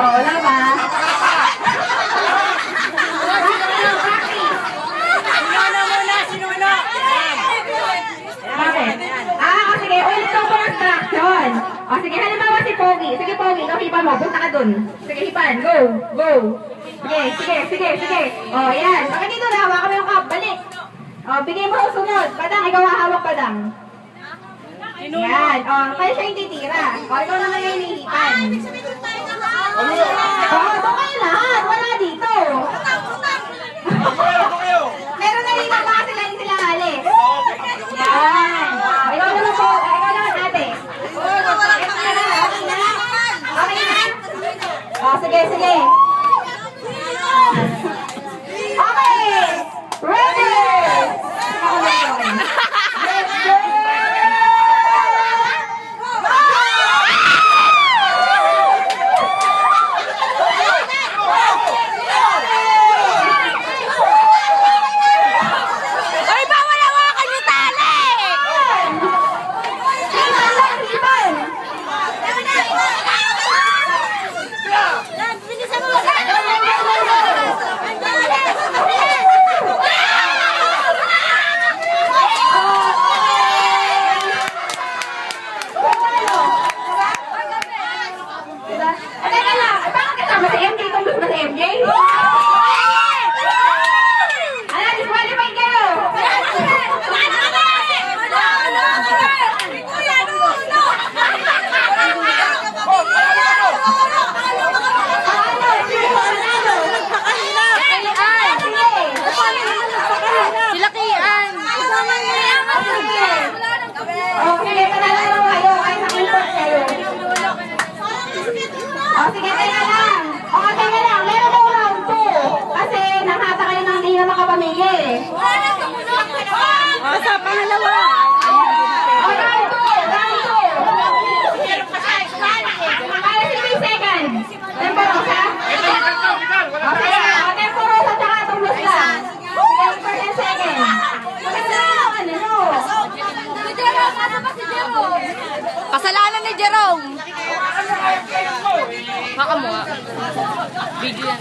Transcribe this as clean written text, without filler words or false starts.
Oo, wala ba? Bakit? Sige, ulit ko construction. Sige, halimbawa si Pogi. Sige, Pogi, hipan mo. Punta ka dun. Sige, hipan. Go. Go. Sige. Yan. Baka dito na, hawakan mo yung cup. Balik. Bigay mo sa sunod. Padang, ikaw hawak Padang. Yan. Kaya siya yung titira. Ikaw na ngayon hinihipan. Doon kayo lahat. Wala dito. Meron na dito baka sila yung sila hali. Yan. Ikaw naman po. Ikaw naman ate. Okay na? Sige. Okay. Ready. Let's go. Sige, teka lang. Meron mo round 2. Kasi nakata kayo ng hindi na makapamili. Sa pangalawa. Round 2. Para 60 seconds. Temporosa? Okay, temporosa tsaka tumbos lang. 10 seconds. Maganda lang, ano no? Si Jerome, ano ba si Jerome? Kasalanan ni Jerome. Baka mo. Video yan.